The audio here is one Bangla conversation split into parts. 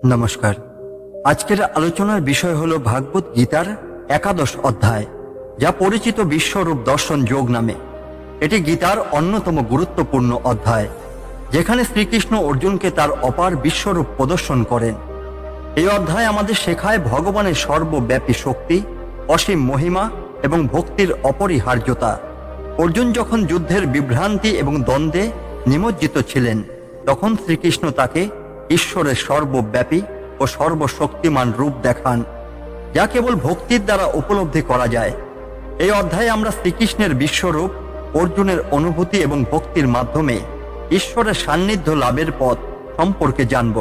নমস্কার। আজকের আলোচনার বিষয় হলো ভাগবত গীতার একাদশ অধ্যায়, যা পরিচিত বিশ্বরূপ দর্শন যোগ নামে। এটি গীতার অন্যতম গুরুত্বপূর্ণ অধ্যায়, যেখানে শ্রীকৃষ্ণ অর্জুনকে তার অপার বিশ্বরূপ প্রদর্শন করেন। এই অধ্যায় আমাদের শেখায় ভগবানের সর্বব্যাপী শক্তি, অসীম মহিমা এবং ভক্তির অপরিহার্যতা। অর্জুন যখন যুদ্ধের বিভ্রান্তি এবং দ্বন্দ্বে নিমজ্জিত ছিলেন, তখন শ্রীকৃষ্ণ তাকে ঈশ্বরের সর্বব্যাপী ও সর্বশক্তিমান রূপ দেখান, যা কেবল ভক্তির দ্বারা উপলব্ধি করা যায়। এই অধ্যায়ে আমরা শ্রীকৃষ্ণের বিশ্বরূপ, অর্জুনের অনুভূতি এবং ভক্তির মাধ্যমে ঈশ্বরের সান্নিধ্য লাভের পথ সম্পর্কে জানব।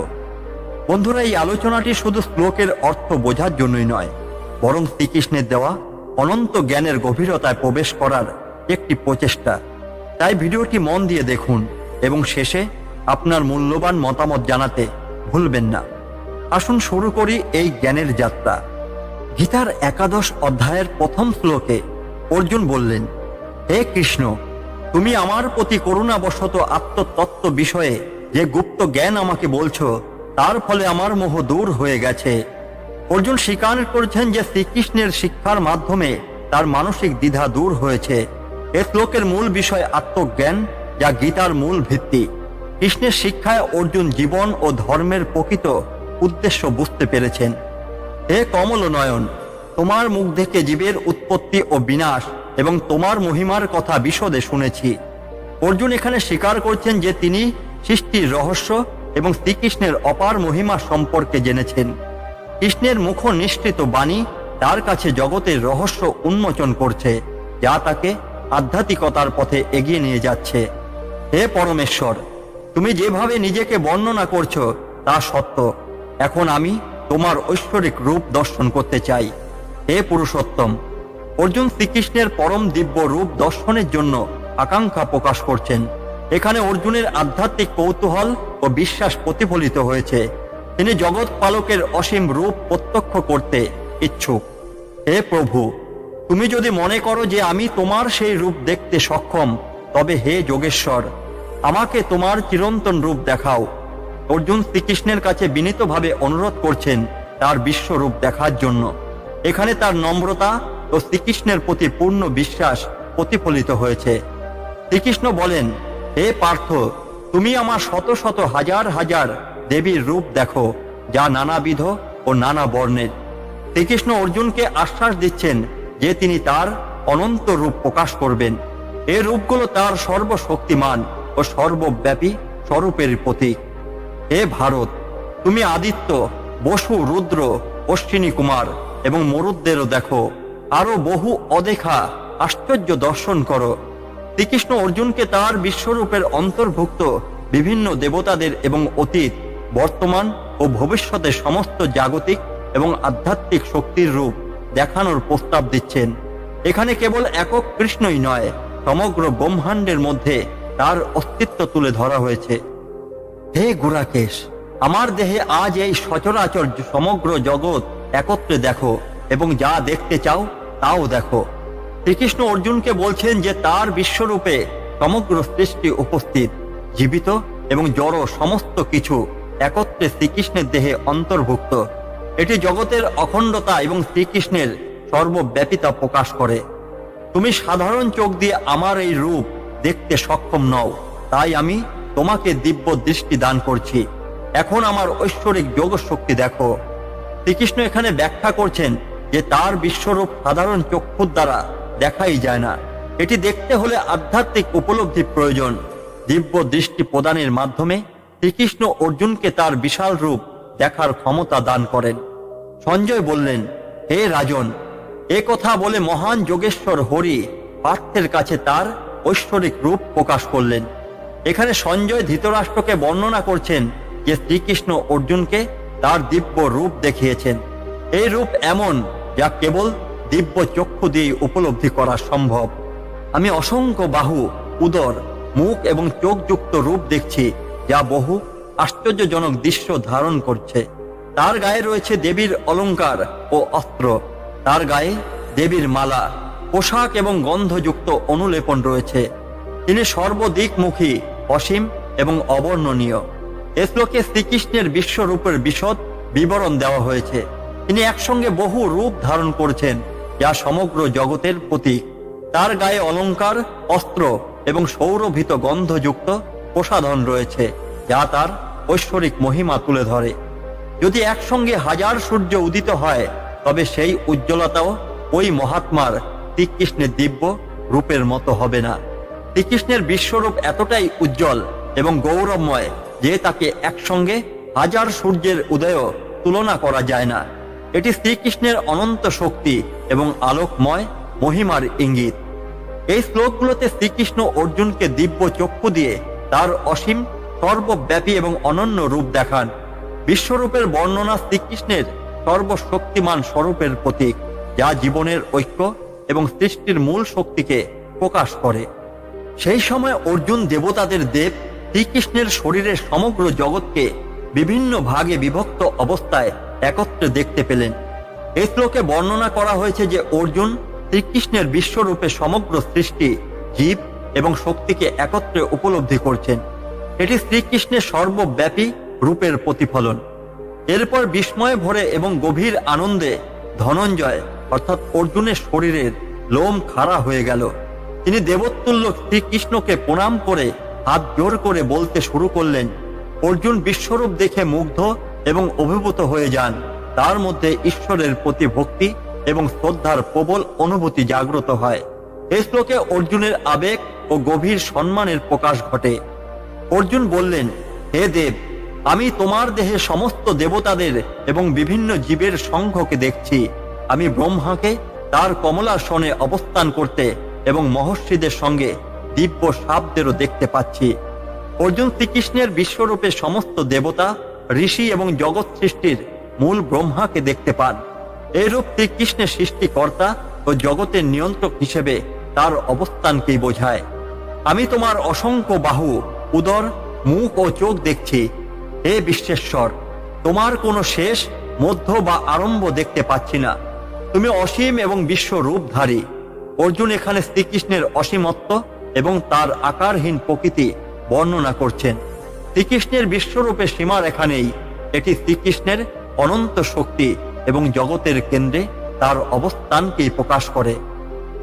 বন্ধুরা, এই আলোচনাটি শুধু শ্লোকের অর্থ বোঝার জন্যই নয়, বরং শ্রীকৃষ্ণের দেওয়া অনন্ত জ্ঞানের গভীরতায় প্রবেশ করার একটি প্রচেষ্টা। তাই ভিডিওটি মন দিয়ে দেখুন এবং শেষে আপনার মূল্যবান মতামত জানাতে ভুলবেন না। আসুন শুরু করি এই জ্ঞানের যাত্রা। গীতার একাদশ অধ্যায়ের প্রথম শ্লোকে অর্জুন বললেন, হে কৃষ্ণ, তুমি আমার প্রতি করুণাবশত আত্মতত্ত্ব বিষয়ে যে গুপ্ত জ্ঞান আমাকে বলছো, তার ফলে আমার মোহ দূর হয়ে গেছে। অর্জুন স্বীকার করছেন যে শ্রীকৃষ্ণের শিক্ষার মাধ্যমে তার মানসিক দ্বিধা দূর হয়েছে। এ শ্লোকের মূল বিষয় আত্মজ্ঞান, যা গীতার মূল ভিত্তি। কৃষ্ণের শিক্ষায় অর্জুন জীবন ও ধর্মের প্রকৃত উদ্দেশ্য বুঝতে পেরেছেন। হে কমল নয়ন, তোমার মুখ থেকে জীবের উৎপত্তি ও বিনাশ এবং তোমার মহিমার কথা বিশদে শুনেছি। অর্জুন এখানে স্বীকার করছেন যে তিনি সৃষ্টির রহস্য এবং শ্রীকৃষ্ণের অপার মহিমা সম্পর্কে জেনেছেন। কৃষ্ণের মুখ নিঃসৃত বাণী তার কাছে জগতের রহস্য উন্মোচন করছে, যা তাকে আধ্যাত্মিকতার পথে এগিয়ে নিয়ে যাচ্ছে। হে পরমেশ্বর, তুমি যেভাবে নিজেকে বর্ণনা করছো তা সত্য। এখন আমি তোমার ঐশ্বরিক রূপ দর্শন করতে চাই। হে পুরুষোত্তম, অর্জুন শ্রীকৃষ্ণের পরম দিব্য রূপ দর্শনের জন্য আকাঙ্ক্ষা প্রকাশ করছেন। এখানে অর্জুনের আধ্যাত্মিক কৌতূহল ও বিশ্বাস প্রতিফলিত হয়েছে। তিনি জগৎ পালকের অসীম রূপ প্রত্যক্ষ করতে ইচ্ছুক। হে প্রভু, তুমি যদি মনে করো যে আমি তোমার সেই রূপ দেখতে সক্ষম, তবে হে যোগেশ্বর, আমাকে তোমার চিরন্তন রূপ দেখাও। অর্জুন শ্রীকৃষ্ণের কাছে বিনীতভাবে অনুরোধ করছেন তার বিশ্বরূপ দেখার জন্য। এখানে তার নম্রতা ও শ্রীকৃষ্ণের প্রতি পূর্ণ বিশ্বাস প্রতিফলিত হয়েছে। শ্রীকৃষ্ণ বলেন, হে পার্থ, তুমি আমার শত শত হাজার হাজার দেবীর রূপ দেখো, যা নানাবিধ ও নানা বর্ণের। শ্রীকৃষ্ণ অর্জুনকে আশ্বাস দিচ্ছেন যে তিনি তার অনন্ত রূপ প্রকাশ করবেন। এই রূপগুলো তার সর্বশক্তিমান ও সর্বব্যাপী স্বরূপের প্রতীক। হে ভারত, তুমি আদিত্য, বসু, রুদ্র, অশ্বিনী কুমার এবং মরুদদেরও দেখো, আরো বহু অদেখা আশ্চর্য দর্শন করো। শ্রীকৃষ্ণ অর্জুনকে তার বিশ্বরূপের অন্তর্ভুক্ত বিভিন্ন দেবতাদের এবং অতীত, বর্তমান ও ভবিষ্যতের সমস্ত জাগতিক এবং আধ্যাত্মিক শক্তির রূপ দেখানোর প্রস্তাব দিচ্ছেন। এখানে কেবল একক কৃষ্ণই নয়, সমগ্র ব্রহ্মাণ্ডের মধ্যে তার অস্তিত্ব তুলে ধরা হয়েছে। হে গুরাকেশ, আমার দেহে আজ এই সচরাচর সমগ্র জগৎ একত্রে দেখো এবং যা দেখতে চাও তাও দেখো। শ্রীকৃষ্ণ অর্জুনকে বলছেন যে তার বিশ্বরূপে সমগ্র সৃষ্টি উপস্থিত, জীবিত এবং জড় সমস্ত কিছু একত্রে শ্রীকৃষ্ণের দেহে অন্তর্ভুক্ত। এটি জগতের অখণ্ডতা এবং শ্রীকৃষ্ণের সর্বব্যাপিতা প্রকাশ করে। তুমি সাধারণ চোখ দিয়ে আমার এই রূপ দেখতে সক্ষম নও, তাই আমি তোমাকে দিব্য দৃষ্টি দান করছি। এখন আমার ঐশ্বরিক যোগ শক্তি দেখো। শ্রীকৃষ্ণ এখানে ব্যাখ্যা করছেন যে তার বিশ্বরূপ সাধারণ চক্ষুর দ্বারা দেখাই যায় না। এটি দেখতে হলে আধ্যাত্মিক উপলব্ধি প্রয়োজন। দিব্য দৃষ্টি প্রদানের মাধ্যমে শ্রীকৃষ্ণ অর্জুনকে তার বিশাল রূপ দেখার ক্ষমতা দান করেন। সঞ্জয় বললেন, হে রাজন, এ কথা বলে মহান যোগেশ্বর হরি পার্থের কাছে তার ঐশ্বরিক রূপ প্রকাশ করলেন। এখানে সঞ্জয় ধৃতরাষ্ট্রকে বর্ণনা করছেন যে শ্রীকৃষ্ণ অর্জুনকে তার দিব্য রূপ দেখিয়েছেন। এই রূপ এমন যা কেবল দিব্য চক্ষু দিয়ে উপলব্ধি করা সম্ভব। আমি অসংখ্য বাহু, উদর, মুখ এবং চোখযুক্ত রূপ দেখছি, যা বহু আশ্চর্যজনক দৃশ্য ধারণ করছে। তার গায়ে রয়েছে দেবীর অলংকার ও অস্ত্র। তার গায়ে দেবীর মালা, পোশাক এবং গন্ধযুক্ত অনুলেপন রয়েছে। তিনি সর্বদিকমুখী, অসীম এবং অবর্ণনীয়। এ শ্লোকে শ্রীকৃষ্ণের বিশ্বরূপের বিশদ বিবরণ দেওয়া হয়েছে। তিনি একসঙ্গে বহু রূপ ধারণ করেছেন, যা সমগ্র জগতের প্রতীক। তার গায়ে অলংকার, অস্ত্র এবং সৌরভিত গন্ধযুক্ত প্রসাধন রয়েছে, যা তার ঐশ্বরিক মহিমা তুলে ধরে। যদি একসঙ্গে হাজার সূর্য উদিত হয়, তবে সেই উজ্জ্বলতাও ওই মহাত্মার শ্রীকৃষ্ণের দিব্য রূপের মতো হবে না। শ্রীকৃষ্ণের বিশ্বরূপ এতটাই উজ্জ্বল এবং গৌরবময় যে তাকে একসঙ্গে হাজার সূর্যের উদয়ও তুলনা করা যায় না। এটি শ্রীকৃষ্ণের অনন্ত শক্তি এবং আলোকময় মহিমার ইঙ্গিত। এই শ্লোকগুলোতে শ্রীকৃষ্ণ অর্জুনকে দিব্য চক্ষু দিয়ে তার অসীম, সর্বব্যাপী এবং অনন্য রূপ দেখান। বিশ্বরূপের বর্ণনা শ্রীকৃষ্ণের সর্বশক্তিমান স্বরূপের প্রতীক, যা জীবনের ঐক্য এবং সৃষ্টির মূল শক্তিকে প্রকাশ করে। সেই সময় অর্জুন দেবতাদের দেব শ্রীকৃষ্ণের শরীরের সমগ্র জগৎকে বিভিন্ন ভাগে বিভক্ত অবস্থায় একত্রে দেখতে পেলেন। এই শ্লোকে বর্ণনা করা হয়েছে যে অর্জুন শ্রীকৃষ্ণের বিশ্বরূপে সমগ্র সৃষ্টি, জীব এবং শক্তিকে একত্রে উপলব্ধি করছেন। এটি শ্রীকৃষ্ণের সর্বব্যাপী রূপের প্রতিফলন। এরপর বিস্ময়ে ভরে এবং গভীর আনন্দে ধনঞ্জয় অর্থাৎ অর্জুনের শরীরের লোম খাড়া হয়ে গেল। তিনি দেবতুল্য শ্রীকৃষ্ণকে প্রণাম করে হাত জোর করে বলতে শুরু করলেন। অর্জুন বিশ্বরূপ দেখে মুগ্ধ এবং অভিভূত হয়ে যান। তার মধ্যে ঈশ্বরের প্রতি ভক্তি এবং শ্রদ্ধার প্রবল অনুভূতি জাগ্রত হয়। এই শ্লোকে অর্জুনের আবেগ ও গভীর সম্মানের প্রকাশ ঘটে। অর্জুন বললেন, হে দেব, আমি তোমার দেহে সমস্ত দেবতাদের এবং বিভিন্ন জীবের সংঘকে দেখছি। আমি ব্রহ্মাকে তার কমলাসনে অবস্থান করতে এবং মহর্ষিদের সঙ্গে দিব্য সাপদেরও দেখতে পাচ্ছি। অর্জুন শ্রীকৃষ্ণের বিশ্বরূপে সমস্ত দেবতা, ঋষি এবং জগৎ সৃষ্টির মূল ব্রহ্মাকে দেখতে পান। এই রূপ শ্রীকৃষ্ণের সৃষ্টিকর্তা ও জগতের নিয়ন্ত্রক হিসেবে তার অবস্থানকেই বোঝায়। আমি তোমার অসংখ্য বাহু, উদর, মুখ ও চোখ দেখছি। হে বিশ্বেশ্বর, তোমার কোনো শেষ, মধ্য বা আরম্ভ দেখতে পাচ্ছি না। তুমি অসীম এবং বিশ্বরূপধারী। অর্জুন এখানে শ্রীকৃষ্ণের অসীমত্ব এবং তার আকারহীন প্রকৃতি বর্ণনা করছেন। শ্রীকৃষ্ণের বিশ্বরূপে সীমারেখা নেই। এটি শ্রীকৃষ্ণের অনন্ত শক্তি এবং জগতের কেন্দ্রে তার অবস্থানকেই প্রকাশ করে।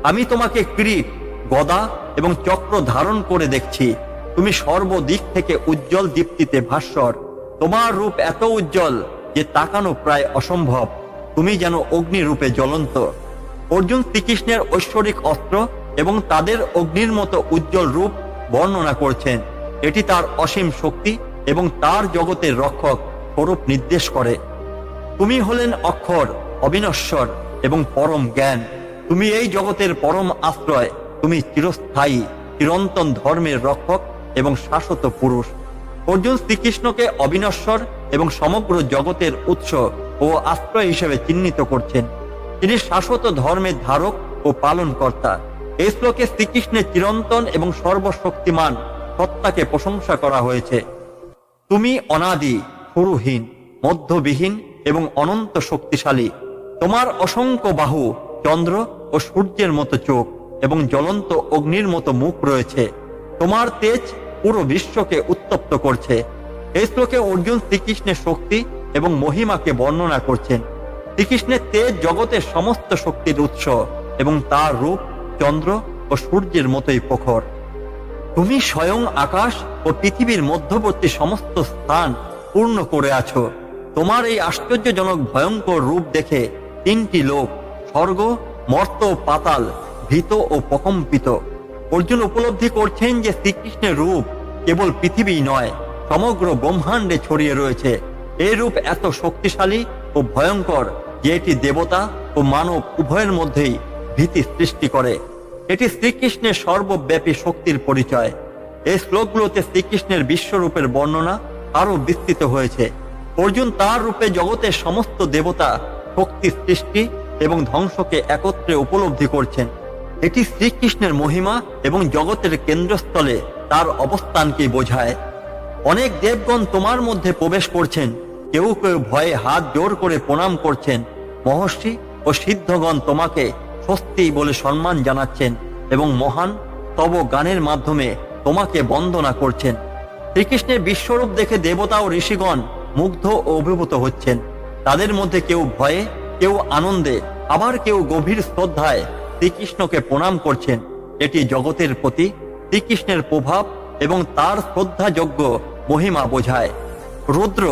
আমি তোমাকে কিরীট, গদা এবং চক্র ধারণ করে দেখছি। তুমি সর্বদিক থেকে উজ্জ্বল দীপ্তিতে ভাস্বর। তোমার রূপ এত উজ্জ্বল যে তাকানো প্রায় অসম্ভব। তুমি যেন অগ্নিরূপে জ্বলন্ত। অর্জুন শ্রীকৃষ্ণের ঐশ্বরিক অস্ত্র এবং তাদের অগ্নির মতো উজ্জ্বল রূপ বর্ণনা করছেন। এটি তার অসীম শক্তি এবং তার জগতের রক্ষক স্বরূপ নির্দেশ করে। তুমি হলেন অক্ষর, অবিনশ্বর এবং পরম জ্ঞান। তুমি এই জগতের পরম আশ্রয়। তুমি চিরস্থায়ী, চিরন্তন ধর্মের রক্ষক এবং শাশ্বত পুরুষ। অর্জুন শ্রীকৃষ্ণকে অবিনশ্বর এবং সমগ্র জগতের উৎস ও আশ্রয় হিসেবে চিহ্নিত করছেন। তিনি শাশ্বত ধর্মের ধারক ও পালনকর্তা। এই শ্লোকে শ্রীকৃষ্ণের চিরন্তন এবং সর্বশক্তিমান সত্তাকে প্রশংসা করা হয়েছে। তুমি অনাদি, শুরুহীন, মধ্যবিহীন এবং অনন্ত শক্তিশালী। তোমার অসংখ্য বাহু, চন্দ্র ও সূর্যের মতো চোখ এবং জ্বলন্ত অগ্নির মতো মুখ রয়েছে। তোমার তেজ পুরো বিশ্বকে উত্তপ্ত করছে। এই শ্লোকে অর্জুন শ্রীকৃষ্ণের শক্তি এবং মহিমাকে বর্ণনা করছেন। শ্রীকৃষ্ণের তেজ জগতের সমস্ত শক্তির উৎস এবং তার রূপ চন্দ্র ও সূর্যের মতোই প্রখর। তুমি স্বয়ং আকাশ ও পৃথিবীর মধ্যবর্তী সমস্ত স্থান পূর্ণ করে আছো। তোমার এই আশ্চর্যজনক ভয়ঙ্কর রূপ দেখে তিনটি লোক, স্বর্গ, মর্ত ও পাতাল ভীত ও প্রকম্পিত। অর্জুন উপলব্ধি করছেন যে শ্রীকৃষ্ণের রূপ কেবল পৃথিবী নয়, সমগ্র ব্রহ্মাণ্ডে ছড়িয়ে রয়েছে। এই রূপ এত শক্তিশালী ও ভয়ঙ্কর যে এটি দেবতা ও মানব উভয়ের মধ্যেই ভীতি সৃষ্টি করে। এটি শ্রীকৃষ্ণের সর্বব্যাপী শক্তির পরিচয়। এই শ্লোকগুলোতে শ্রীকৃষ্ণের বিশ্বরূপের বর্ণনা আরো বিস্তৃত হয়েছে। অর্জুন তার রূপে জগতের সমস্ত দেবতা, শক্তি সৃষ্টি এবং ধ্বংসকে একত্রে উপলব্ধি করছেন। এটি শ্রীকৃষ্ণের মহিমা এবং জগতের কেন্দ্রস্থলে তার অবস্থানকে বোঝায়। অনেক দেবগণ তোমার মধ্যে প্রবেশ করছেন। কেউ কেউ ভয়ে হাত জোর করে প্রণাম করছেন। মহর্ষি ও সিদ্ধগণ তোমাকে স্বস্তি বলে সম্মান জানাচ্ছেন এবং মহান তব গানের মাধ্যমে তোমাকে বন্দনা করছেন। শ্রীকৃষ্ণের বিশ্বরূপ দেখে দেবতা ও ঋষিগণ মুগ্ধ ও অভিভূত হচ্ছেন। তাদের মধ্যে কেউ ভয়ে, কেউ আনন্দে, আবার কেউ গভীর শ্রদ্ধায় শ্রীকৃষ্ণকে প্রণাম করছেন। এটি জগতের প্রতি শ্রীকৃষ্ণের প্রভাব এবং তার শ্রদ্ধাযোগ্য মহিমা বোঝায়। রুদ্র,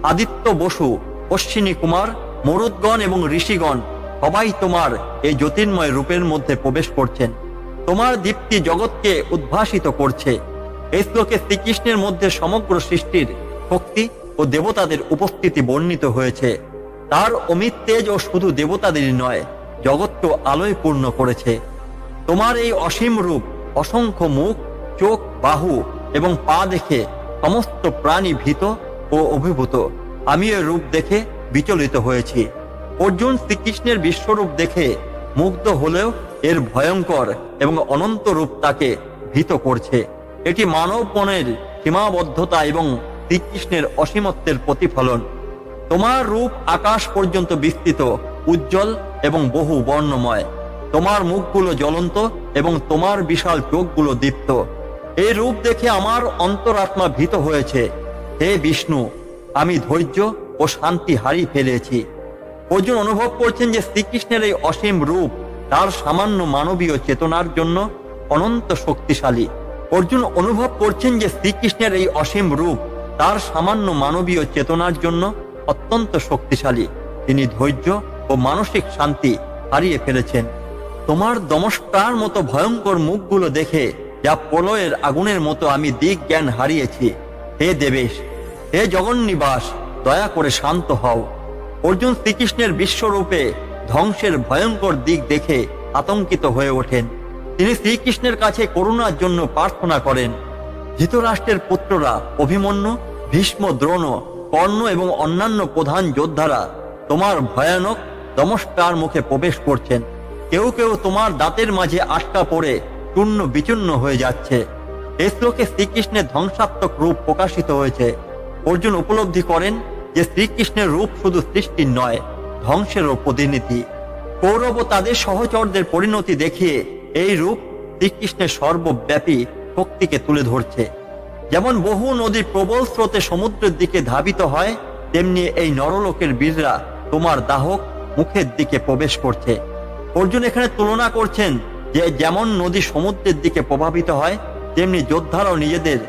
আদিত্য বসু, অশ্বিনী কুমার, মরুদ্গণ এবং ঋষিগণ সবাই তোমার এই জ্যোতির্ময় রূপের মধ্যে প্রবেশ করছেন। তোমার দীপ্তি জগৎকে উদ্ভাসিত করছে। এই শ্লোকে শ্রীকৃষ্ণের মধ্যে সমগ্র সৃষ্টির শক্তি ও দেবতাদের উপস্থিতি বর্ণিত হয়েছে। তার অমিত তেজ ও শুধু দেবতাদেরই নয়, জগৎকে আলোয় পূর্ণ করেছে। তোমার এই অসীম রূপ, অসংখ্য মুখ, চোখ, বাহু এবং পা দেখে সমস্ত প্রাণী ভীত ও অভিভূত। আমি এর রূপ দেখে বিচলিত হয়েছি। অর্জুন শ্রীকৃষ্ণের বিশ্বরূপ দেখে মুগ্ধ হলেও এর ভয়ঙ্কর এবং অনন্ত রূপ তাকে ভীত করছে। এটি মানব মনের সীমাবদ্ধতা এবং শ্রীকৃষ্ণের অসীমত্বের প্রতিফলন। তোমার রূপ আকাশ পর্যন্ত বিস্তৃত, উজ্জ্বল এবং বহু বর্ণময়। তোমার মুখগুলো জ্বলন্ত এবং তোমার বিশাল চোখগুলো দীপ্ত। এই রূপ দেখে আমার অন্তরাত্মা ভীত হয়েছে। হে বিষ্ণু, আমি ধৈর্য ও শান্তি হারিয়ে ফেলেছি। অর্জুন অনুভব করছেন যে শ্রীকৃষ্ণের এই অসীম রূপ তার সামান্য মানবীয় চেতনার জন্য অনন্ত শক্তিশালী। অর্জুন অনুভব করছেন যে শ্রীকৃষ্ণের এই অসীম রূপ তার সামান্য মানবীয় চেতনার জন্য অত্যন্ত শক্তিশালী। তিনি ধৈর্য ও মানসিক শান্তি হারিয়ে ফেলেছেন। তোমার দমস্কার মতো ভয়ঙ্কর মুখগুলো দেখে যা প্রলয়ের আগুনের মতো আমি দিক জ্ঞান হারিয়েছি। হে দেবেশ, হে জগন্নিবাস, দয়া করে শান্ত হও। অর্জুন শ্রীকৃষ্ণের বিশ্বরূপে ধ্বংসের ভয়ঙ্কর দিক দেখে আতঙ্কিত হয়ে ওঠেন। তিনি শ্রীকৃষ্ণের কাছে করুণার জন্য প্রার্থনা করেন। ধৃতরাষ্ট্রের পুত্ররা অভিমন্যু, ভীষ্ম, দ্রোণ, কর্ণ এবং অন্যান্য প্রধান যোদ্ধারা তোমার ভয়ানক দমস্কার মুখে প্রবেশ করছেন। কেউ কেউ তোমার দাঁতের মাঝে আটকা পড়ে চূর্ণ বিচূর্ণ হয়ে যাচ্ছে। এই শ্লোকে শ্রীকৃষ্ণের ধ্বংসাত্মক রূপ প্রকাশিত হয়েছে। অর্জুন উপলব্ধি করেন যে শ্রীকৃষ্ণের রূপ শুধু সৃষ্টির নয়, ধ্বংসেরও প্রতিনিধি। কৌরব ও তাদের সহচরদের পরিণতি দেখিয়ে এই রূপ শ্রীকৃষ্ণের সর্বব্যাপী শক্তিকে তুলে ধরছে। যেমন বহু নদী প্রবল স্রোতে সমুদ্রের দিকে ধাবিত হয়, তেমনি এই নরলোকের বীররা তোমার দাহক মুখের দিকে প্রবেশ করছে। অর্জুন এখানে তুলনা করছেন যে যেমন নদী সমুদ্রের দিকে প্রভাবিত হয়, তেমনি যোদ্ধারাও নিজেদের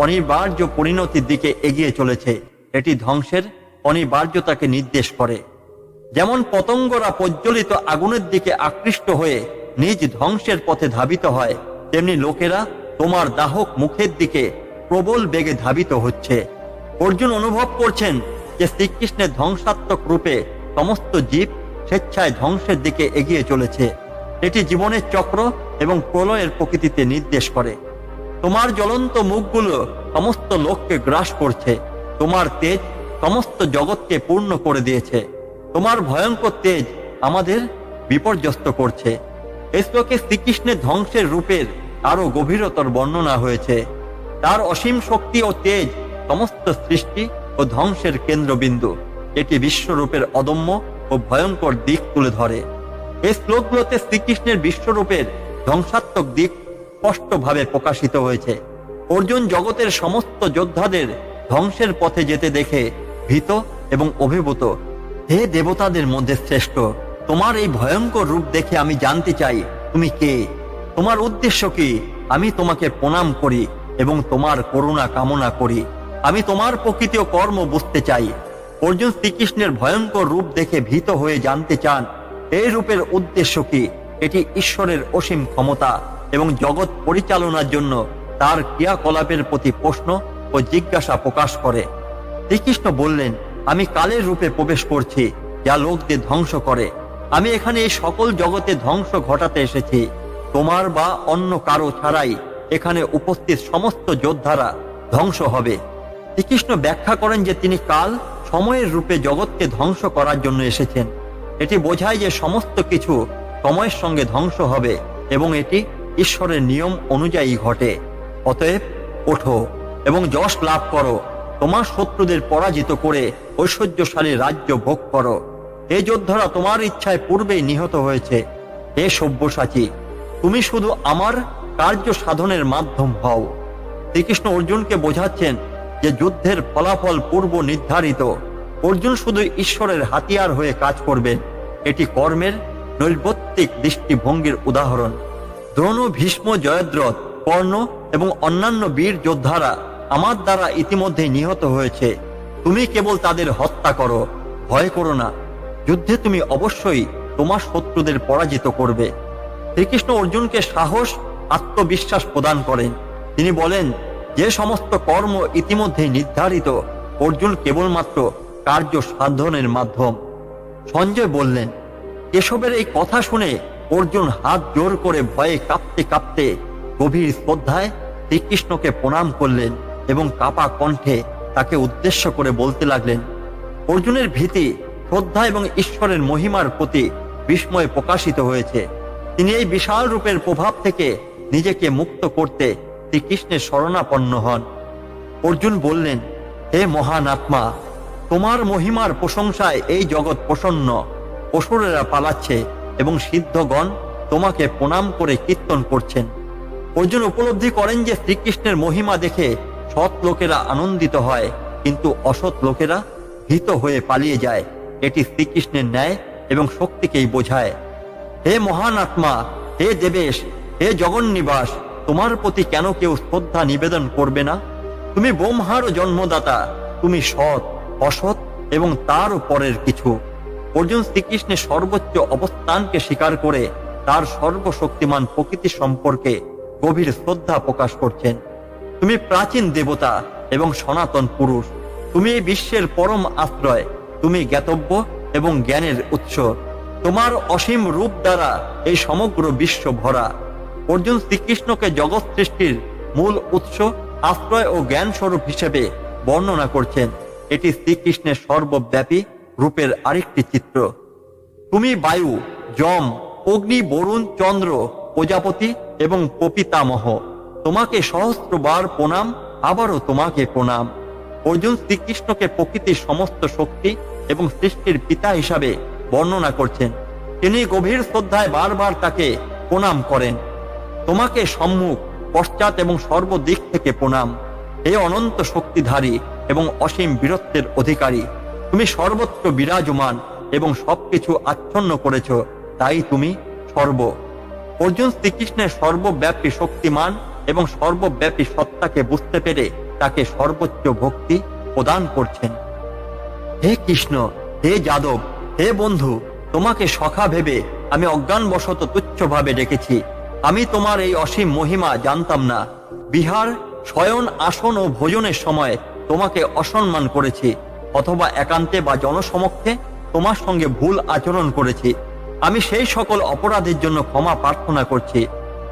অনিবার্য পরিণতির দিকে এগিয়ে চলেছে। এটি ধ্বংসের অনিবার্যতাকে নির্দেশ করে। যেমন পতঙ্গরা প্রজ্বলিত আগুনের দিকে আকৃষ্ট হয়ে নিজ ধ্বংসের পথে ধাবিত হয়, তেমনি লোকেরা তোমার দাহক মুখের দিকে প্রবল বেগে ধাবিত হচ্ছে। অর্জুন অনুভব করছেন যে শ্রীকৃষ্ণের ধ্বংসাত্মক রূপে সমস্ত জীব স্বেচ্ছায় ধ্বংসের দিকে এগিয়ে চলেছে। এটি জীবনের চক্র এবং প্রলয়ের প্রকৃতিতে নির্দেশ করে। তোমার জ্বলন্ত মুখগুলো সমস্ত লোককে গ্রাস করছে। তোমার তেজ সমস্ত জগৎকে পূর্ণ করে দিয়েছে। তোমার ভয়ঙ্কর তেজ আমাদের বিপর্যস্ত করছে। এই শ্লোকে শ্রীকৃষ্ণের ধ্বংসের রূপের আরো গভীরতর বর্ণনা হয়েছে। তার অসীম শক্তি ও তেজ সমস্ত সৃষ্টি ও ধ্বংসের কেন্দ্রবিন্দু। এটি বিশ্বরূপের অদম্য ও ভয়ঙ্কর দিক তুলে ধরে। এই শ্লোকগুলোতে শ্রীকৃষ্ণের বিশ্বরূপের ধ্বংসাত্মক দিক স্পষ্টভাবে প্রকাশিত হয়েছে। অর্জুন জগতের সমস্ত যোদ্ধাদের ধ্বংসের পথে যেতে দেখে ভীত এবং অভিভূত। হে দেবতাদের মধ্যে শ্রেষ্ঠ, তোমার এই ভয়ঙ্কর রূপ দেখে আমি জানতে চাই তুমি কে, তোমার উদ্দেশ্য কি। আমি তোমাকে প্রণাম করি এবং তোমার করুণা কামনা করি। আমি তোমার প্রকৃতি ও কর্ম বুঝতে চাই। অর্জুন শ্রীকৃষ্ণের ভয়ঙ্কর রূপ দেখে ভীত হয়ে জানতে চান এই রূপের উদ্দেশ্য কি। এটি ঈশ্বরের অসীম ক্ষমতা এবং জগৎ পরিচালনার জন্য তার ক্রিয়াকলাপের প্রতি প্রশ্ন ও জিজ্ঞাসা প্রকাশ করে। শ্রীকৃষ্ণ বললেন, আমি কালের রূপে প্রবেশ করছি যা লোকদের ধ্বংস করে। আমি এখানে এই সকল জগতে ধ্বংস ঘটাতে এসেছি। তোমার বা অন্য কারো ছাড়াই এখানে উপস্থিত সমস্ত যোদ্ধারা ধ্বংস হবে। শ্রীকৃষ্ণ ব্যাখ্যা করেন যে তিনি কাল সময়ের রূপে জগৎকে ধ্বংস করার জন্য এসেছেন। এটি বোঝায় যে সমস্ত কিছু সময়ের সঙ্গে ধ্বংস হবে এবং এটি ঈশ্বরের নিয়ম অনুযায়ী ঘটে। অতএব ওঠো এবং যশ লাভ করো। তোমার শত্রুদের পরাজিত করে ঐশ্বর্যশালী রাজ্য ভোগ করো। এই যোদ্ধারা তোমার ইচ্ছায় পূর্বেই নিহত হয়েছে। হে সব্যসাচী, তুমি শুধু আমার কার্য সাধনের মাধ্যম হও। শ্রীকৃষ্ণ অর্জুনকে বোঝাচ্ছেন যে যুদ্ধের ফলাফল পূর্ব নির্ধারিত। অর্জুন শুধু ঈশ্বরের হাতিয়ার হয়ে কাজ করবেন। এটি কর্মের নৈর্ব্যক্তিক দৃষ্টিভঙ্গির উদাহরণ। দ্রোণ, ভীষ্ম, জয়দ্রথ, কর্ণ এবং অন্যান্য বীর যোদ্ধারা আমার দ্বারা ইতিমধ্যে নিহত হয়েছে। তুমি কেবল তাদের হত্যা করো, ভয় করো না। যুদ্ধে তুমি অবশ্যই তোমার শত্রুদের পরাজিত করবে। শ্রীকৃষ্ণ অর্জুনকে সাহস, আত্মবিশ্বাস প্রদান করেন। তিনি বলেন, যে সমস্ত কর্ম ইতিমধ্যে নির্ধারিত, অর্জুন কেবলমাত্র কার্য সাধনের মাধ্যম। সঞ্জয় বললেন, কেশবের এই কথা শুনে অর্জুন হাত জোর করে ভয়ে কাঁপতে কাঁপতে গভীর শ্রদ্ধায় শ্রীকৃষ্ণকে প্রণাম করলেন এবং কাপা কণ্ঠে তাকে উদ্দেশ্য করে বলতে লাগলেন। অর্জুনের ভীতি, শ্রদ্ধা এবং ঈশ্বরের মহিমার প্রতি বিস্ময় প্রকাশিত হয়েছে। তিনি এই বিশাল রূপের প্রভাব থেকে নিজেকে মুক্ত করতে শ্রীকৃষ্ণের শরণাপন্ন হন। অর্জুন বললেন, হে মহান আত্মা, তোমার মহিমার প্রশংসায় এই জগৎ প্রসন্ন। অসুরেরা পালাচ্ছে এবং সিদ্ধগণ তোমাকে প্রণাম করে কীর্তন করছেন। অর্জুন উপলব্ধি করেন যে শ্রীকৃষ্ণের মহিমা দেখে সৎ লোকেরা আনন্দিত হয়, কিন্তু অসৎ লোকেরা ভীত হয়ে পালিয়ে যায়। এটি শ্রীকৃষ্ণের ন্যায় এবং শক্তিকেই বোঝায়। হে মহান আত্মা, হে দেবেশ, হে জগন্নিবাস, তোমার প্রতি কেন কেউ শ্রদ্ধা নিবেদন করবে না? তুমি ব্রহ্মারও জন্মদাতা। তুমি সৎ, অসৎ এবং তারও পরের কিছু। অর্জুন শ্রীকৃষ্ণের সর্বোচ্চ অবস্থানকে স্বীকার করে তার সর্বশক্তিমান প্রকৃতি সম্পর্কে গভীর শ্রদ্ধা প্রকাশ করছেন। তুমি প্রাচীন দেবতা এবং সনাতন পুরুষ। তুমি এই বিশ্বের পরম আশ্রয়। তুমি জ্ঞাতব্য এবং জ্ঞানের উৎস। তোমার অসীম রূপ দ্বারা এই সমগ্র বিশ্ব ভরা। অর্জুন শ্রীকৃষ্ণকে জগৎ সৃষ্টির মূল উৎস, আশ্রয় ও জ্ঞান স্বরূপ হিসেবে বর্ণনা করছেন। এটি শ্রীকৃষ্ণের সর্বব্যাপী রূপের আরেকটি চিত্র। তুমি বায়ু, যম, অগ্নি, বরুণ, চন্দ্র, প্রজাপতি এবং পপিতামহ। তোমাকে সহস্রবার প্রণাম, আবারও তোমাকে প্রণাম। অর্জুন শ্রীকৃষ্ণকে প্রকৃতির সমস্ত শক্তি এবং সৃষ্টির পিতা হিসাবে বর্ণনা করছেন। তিনি গভীর শ্রদ্ধায় বারবার তাকে প্রণাম করেন। তোমাকে সম্মুখ, পশ্চাৎ এবং সর্বদিক থেকে প্রণাম। হে অনন্ত শক্তিধারী এবং অসীম বীরত্বের অধিকারী, তুমি সর্বত্র বিরাজমান এবং সবকিছু আচ্ছন্ন করেছ, তাই তুমি সর্ব। অর্জুন শ্রীকৃষ্ণের সর্বব্যাপী শক্তিমান এবং সর্বব্যাপী সত্তাকে বুঝতে পেরে তাকে সর্বোচ্চ ভক্তি প্রদান করছেন। হে কৃষ্ণ, হে যাদব, হে বন্ধু, তোমাকে সখা ভেবে আমি অজ্ঞানবশত তুচ্ছভাবে ডেকেছি। আমি তোমার এই অসীম মহিমা জানতাম না। বিহার, শয়ন, আসন ও ভোজনের সময় তোমাকে অসম্মান করেছি, অথবা একান্তে বা জনসমক্ষে তোমার সঙ্গে ভুল আচরণ করেছি। আমি সেই সকল অপরাধের জন্য ক্ষমা প্রার্থনা করছি।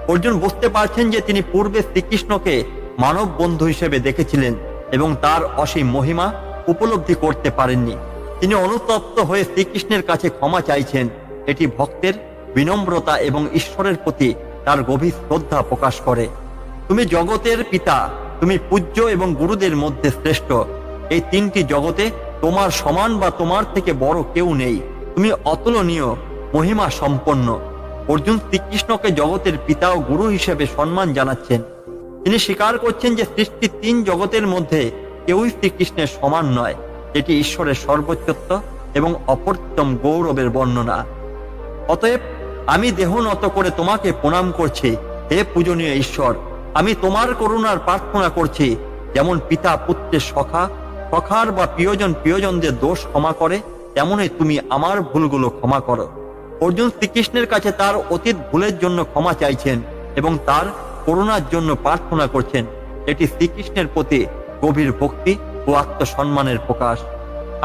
অর্জুন বুঝতে পারছেন যে তিনি পূর্বে শ্রীকৃষ্ণকে মানব বন্ধু হিসেবে দেখেছিলেন এবং তার অসীম মহিমা উপলব্ধি করতে পারেননি। তিনি অনুতপ্ত হয়ে শ্রীকৃষ্ণের কাছে ক্ষমা চাইছেন। এটি ভক্তের বিনম্রতা এবং ঈশ্বরের প্রতি তার গভীর শ্রদ্ধা প্রকাশ করে। তুমি জগতের পিতা, তুমি পূজ্য এবং গুরুদের মধ্যে শ্রেষ্ঠ। এই তিনটি জগতে তোমার সমান বা তোমার থেকে বড় কেউ নেই। তুমি অতুলনীয়, মহিমা সম্পন্ন। অর্জুন শ্রীকৃষ্ণকে জগতের পিতা ও গুরু হিসেবে সম্মান জানাচ্ছেন। তিনি স্বীকার করছেন যে সৃষ্টির তিন জগতের মধ্যে কেউই শ্রীকৃষ্ণের সমান নয়। এটি ঈশ্বরের সর্বোচ্চত্ব এবং অপরতম গৌরবের বর্ণনা। অতএব আমি দেহ নত করে তোমাকে প্রণাম করছি। হে পূজনীয় ঈশ্বর, আমি তোমার করুণার প্রার্থনা করছি। যেমন পিতা পুত্রের সখা, সখার বা প্রিয়জনদের দোষ ক্ষমা করে, তেমনই তুমি আমার ভুলগুলো ক্ষমা করো। অর্জুন শ্রীকৃষ্ণের কাছে তার অতীত ভুলের জন্য ক্ষমা চাইছেন এবং তার করুণার জন্য প্রার্থনা করছেন। এটি শ্রীকৃষ্ণের প্রতি গভীর ভক্তি ও আত্মসম্মানের প্রকাশ।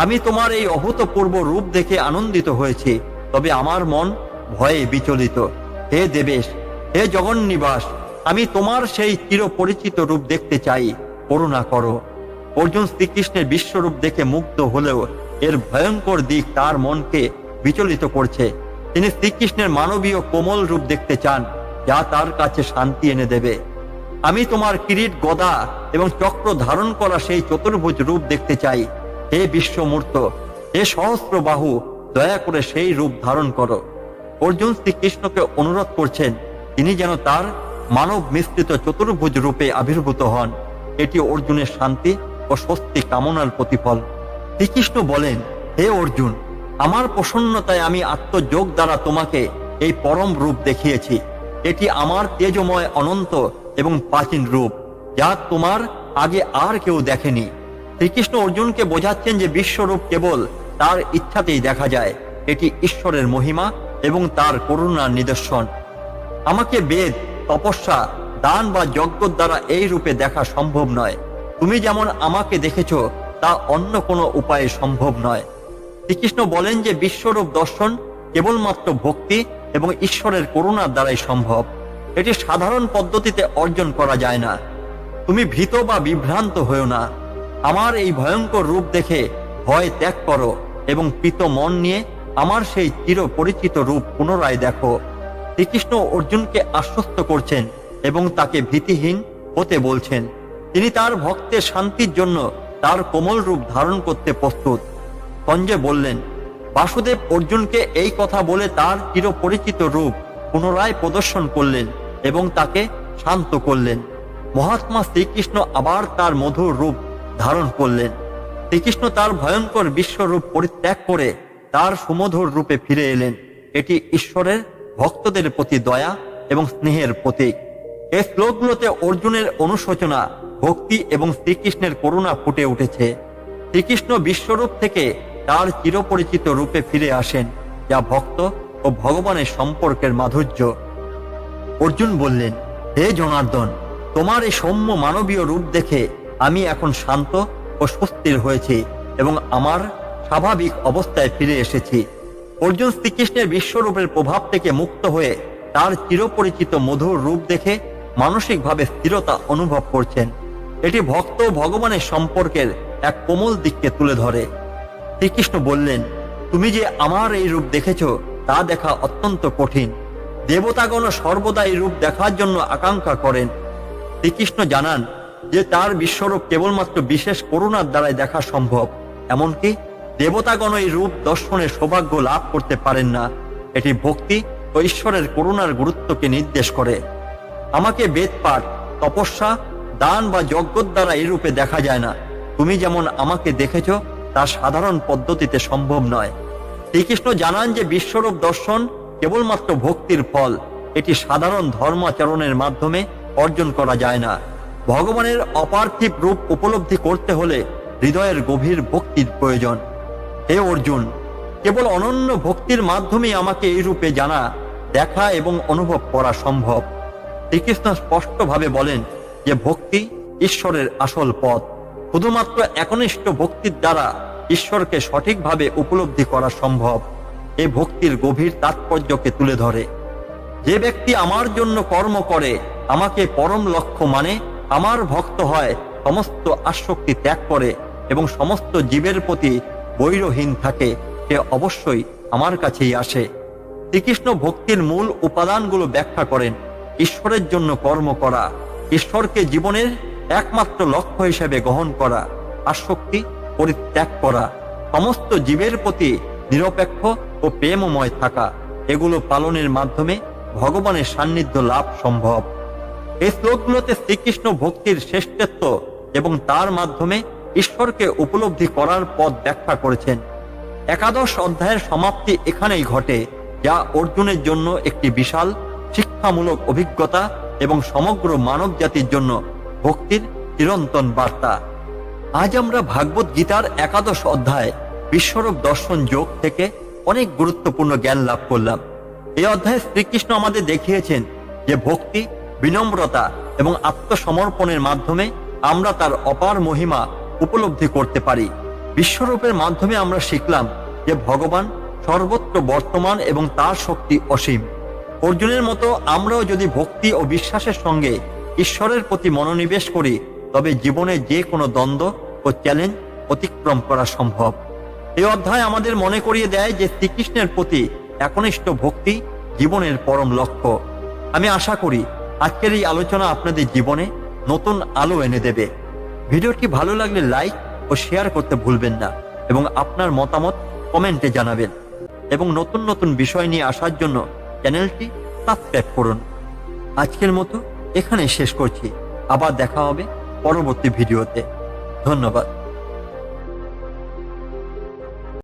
আমি তোমার এই অভূতপূর্ব রূপ দেখে আনন্দিত হয়েছি, তবে আমার মন ভয়ে বিচলিত। হে দেবেশ, হে জগন্নিবাস, আমি তোমার সেই চিরপরিচিত রূপ দেখতে চাই, করুণা করো। অর্জুন শ্রীকৃষ্ণের বিশ্বরূপ দেখে মুগ্ধ হলেও এর ভয়ঙ্কর দিক তার মনকে বিচলিত করছে। তিনি শ্রীকৃষ্ণের মানবীয় কোমল রূপ দেখতে চান, যা তার কাছে শান্তি এনে দেবে। আমি তোমার কিরীট, গদা এবং চক্র ধারণ করা সেই চতুর্ভুজ রূপ দেখতে চাই। হে বিশ্বমূর্ত, হে সহস্র বাহু, দয়া করে সেই রূপ ধারণ করো। অর্জুন শ্রীকৃষ্ণকে অনুরোধ করছেন তিনি যেন তার মানব মিশ্রিত চতুর্ভুজ রূপে আবির্ভূত হন। এটি অর্জুনের শান্তি ও স্বস্তি কামনার প্রতিফল। শ্রীকৃষ্ণ বলেন, হে অর্জুন, আমার প্রসন্নতায় আমি আত্মযোগ দ্বারা তোমাকে এই পরম রূপ দেখিয়েছি। এটি আমার তেজময় অনন্ত এবং প্রাচীন রূপ, যা তোমার আগে আর কেউ দেখেনি। শ্রীকৃষ্ণ অর্জুনকে বোঝাচ্ছেন যে বিশ্বরূপ কেবল তার ইচ্ছাতেই দেখা যায়। এটি ঈশ্বরের মহিমা এবং তার করুণার নিদর্শন। আমাকে বেদ, তপস্যা, দান বা যজ্ঞ দ্বারা এই রূপে দেখা সম্ভব নয়। তুমি যেমন আমাকে দেখেছ তা অন্য কোনো উপায়ে সম্ভব নয়। শ্রীকৃষ্ণ বলেন যে বিশ্বরূপ দর্শন কেবলমাত্র ভক্তি এবং ঈশ্বরের করুণার দ্বারাই সম্ভব। এটি সাধারণ পদ্ধতিতে অর্জন করা যায় না। তুমি ভীত বা বিভ্রান্ত হয়েও না। আমার এই ভয়ঙ্কর রূপ দেখে ভয় ত্যাগ করো এবং প্রীত মন নিয়ে আমার সেই চির পরিচিত রূপ পুনরায় দেখো। শ্রীকৃষ্ণ অর্জুনকে আশ্বস্ত করছেন এবং তাকে ভীতিহীন হতে বলছেন। তিনি তার ভক্তের শান্তির জন্য তার কোমল রূপ ধারণ করতে প্রস্তুত। সঞ্জয় বললেন, বাসুদেব অর্জুনকে এই কথা বলে তার চিরপরিচিত রূপ পুনরায় প্রদর্শন করলেন এবং তাকে শান্ত করলেন। মহাত্মা শ্রীকৃষ্ণ আবার তার মধুর রূপ ধারণ করলেন। শ্রীকৃষ্ণ তার ভয়ঙ্কর বিশ্বরূপ পরিত্যাগ করে তার সুমধুর রূপে ফিরে এলেন। এটি ঈশ্বরের ভক্তদের প্রতি দয়া এবং স্নেহের প্রতীক। এই শ্লোকগুলোতে অর্জুনের অনুশোচনা, ভক্তি এবং শ্রীকৃষ্ণের করুণা ফুটে উঠেছে। শ্রীকৃষ্ণ বিশ্বরূপ থেকে তার চিরপরিচিত রূপে ফিরে আসেন, যা ভক্ত ও ভগবানের সম্পর্কের মাধুর্য। অর্জুন বললেন, হে জনার্দন, তোমার এই সৌম্য মানবীয় রূপ দেখে আমি এখন শান্ত ও সুস্থির হয়েছি এবং আমার স্বাভাবিক অবস্থায় ফিরে এসেছি। অর্জুন শ্রীকৃষ্ণের বিশ্বরূপের প্রভাব থেকে মুক্ত হয়ে তার চিরপরিচিত মধুর রূপ দেখে মানসিকভাবে স্থিরতা অনুভব করছেন। এটি ভক্ত ও ভগবানের সম্পর্কের এক কোমল দিককে তুলে ধরে। শ্রীকৃষ্ণ বললেন, তুমি যে আমার এই রূপ দেখেছ তা দেখা অত্যন্ত কঠিন। দেবতাগণ সর্বদা এই রূপ দেখার জন্য আকাঙ্ক্ষা করেন। শ্রীকৃষ্ণ জানান যে তার বিশ্বরূপ কেবলমাত্র বিশেষ করুণার দ্বারাই দেখা সম্ভব। এমনকি দেবতাগণ এই রূপ দর্শনের সৌভাগ্য লাভ করতে পারেন না। এটি ভক্তি ও ঈশ্বরের করুণার গুরুত্বকে নির্দেশ করে। আমাকে বেদপাঠ, তপস্যা, দান বা যজ্ঞের দ্বারা এই রূপে দেখা যায় না। তুমি যেমন আমাকে দেখেছ তা সাধারণ পদ্ধতিতে সম্ভব নয়। শ্রীকৃষ্ণ জানান যে বিশ্বরূপ দর্শন কেবলমাত্র ভক্তির ফল। এটি সাধারণ ধর্মাচরণের মাধ্যমে অর্জন করা যায় না। ভগবানের অপার্থিব রূপ উপলব্ধি করতে হলে হৃদয়ের গভীর ভক্তির প্রয়োজন। হে অর্জুন, কেবল অনন্য ভক্তির মাধ্যমেই আমাকে এই রূপে জানা, দেখা এবং অনুভব করা সম্ভব। শ্রীকৃষ্ণ স্পষ্টভাবে বলেন যে ভক্তি ঈশ্বরের আসল পথ। শুধুমাত্র একনিষ্ঠ ভক্তির দ্বারা ঈশ্বরকে সঠিকভাবে উপলব্ধি করা সম্ভব। এই ভক্তির গভীর তাৎপর্যকে তুলে ধরে। যে ব্যক্তি আমার জন্য কর্ম করে, আমাকে পরম লক্ষ্য মানে, আমার ভক্ত হয়, সমস্ত আসক্তি ত্যাগ করে এবং সমস্ত জীবের প্রতি বৈরহীন থাকে, সে অবশ্যই আমার কাছেই আসে। শ্রীকৃষ্ণ ভক্তির মূল উপাদানগুলো ব্যাখ্যা করেন। ঈশ্বরের জন্য কর্ম করা, ঈশ্বরকে জীবনের একমাত্র লক্ষ্য হিসেবে গ্রহণ করা, আসক্তি পরিত্যাগ করা, সমস্ত জীবের প্রতি নিরপেক্ষ ও প্রেমময় থাকা। এগুলো পালনের মাধ্যমে ভগবানের সান্নিধ্য লাভ সম্ভব। এই শ্লোকগুলোতে শ্রীকৃষ্ণ ভক্তির শ্রেষ্ঠত্ব এবং তার মাধ্যমে ঈশ্বরকে উপলব্ধি করার পথ ব্যাখ্যা করেছেন। একাদশ অধ্যায়ের সমাপ্তি এখানেই ঘটে, যা অর্জুনের জন্য একটি বিশাল শিক্ষামূলক অভিজ্ঞতা এবং সমগ্র মানব জাতির জন্য ভক্তির চিরন্তন বার্তা। আজ আমরা ভাগবত গীতার একাদশ অধ্যায় বিশ্বরূপ দর্শন যোগ থেকে অনেক গুরুত্বপূর্ণ জ্ঞান লাভ করলাম। এই অধ্যায়ে শ্রীকৃষ্ণ আমাদের দেখিয়েছেন যে ভক্তি, বিনম্রতা এবং আত্মসমর্পণের মাধ্যমে আমরা তার অপার মহিমা উপলব্ধি করতে পারি। বিশ্বরূপের মাধ্যমে আমরা শিখলাম যে ভগবান সর্বত্র বর্তমান এবং তার শক্তি অসীম। অর্জুনের মতো আমরাও যদি ভক্তি ও বিশ্বাসের সঙ্গে ঈশ্বরের প্রতি মনোনিবেশ করি, তবে জীবনে যে কোনো দ্বন্দ্ব ও চ্যালেঞ্জ অতিক্রম করা সম্ভব। এই অধ্যায় আমাদের মনে করিয়ে দেয় যে শ্রীকৃষ্ণের প্রতি একনিষ্ঠ ভক্তি জীবনের পরম লক্ষ্য। আমি আশা করি আজকের এই আলোচনা আপনাদের জীবনে নতুন আলো এনে দেবে। ভিডিওটি ভালো লাগলে লাইক ও শেয়ার করতে ভুলবেন না এবং আপনার মতামত কমেন্টে জানাবেন এবং নতুন নতুন বিষয় নিয়ে আসার জন্য চ্যানেলটি সাবস্ক্রাইব করুন। আজকের মতো এখানেই শেষ করছি। আবার দেখা হবে পরবর্তী ভিডিওতে। ধন্যবাদ।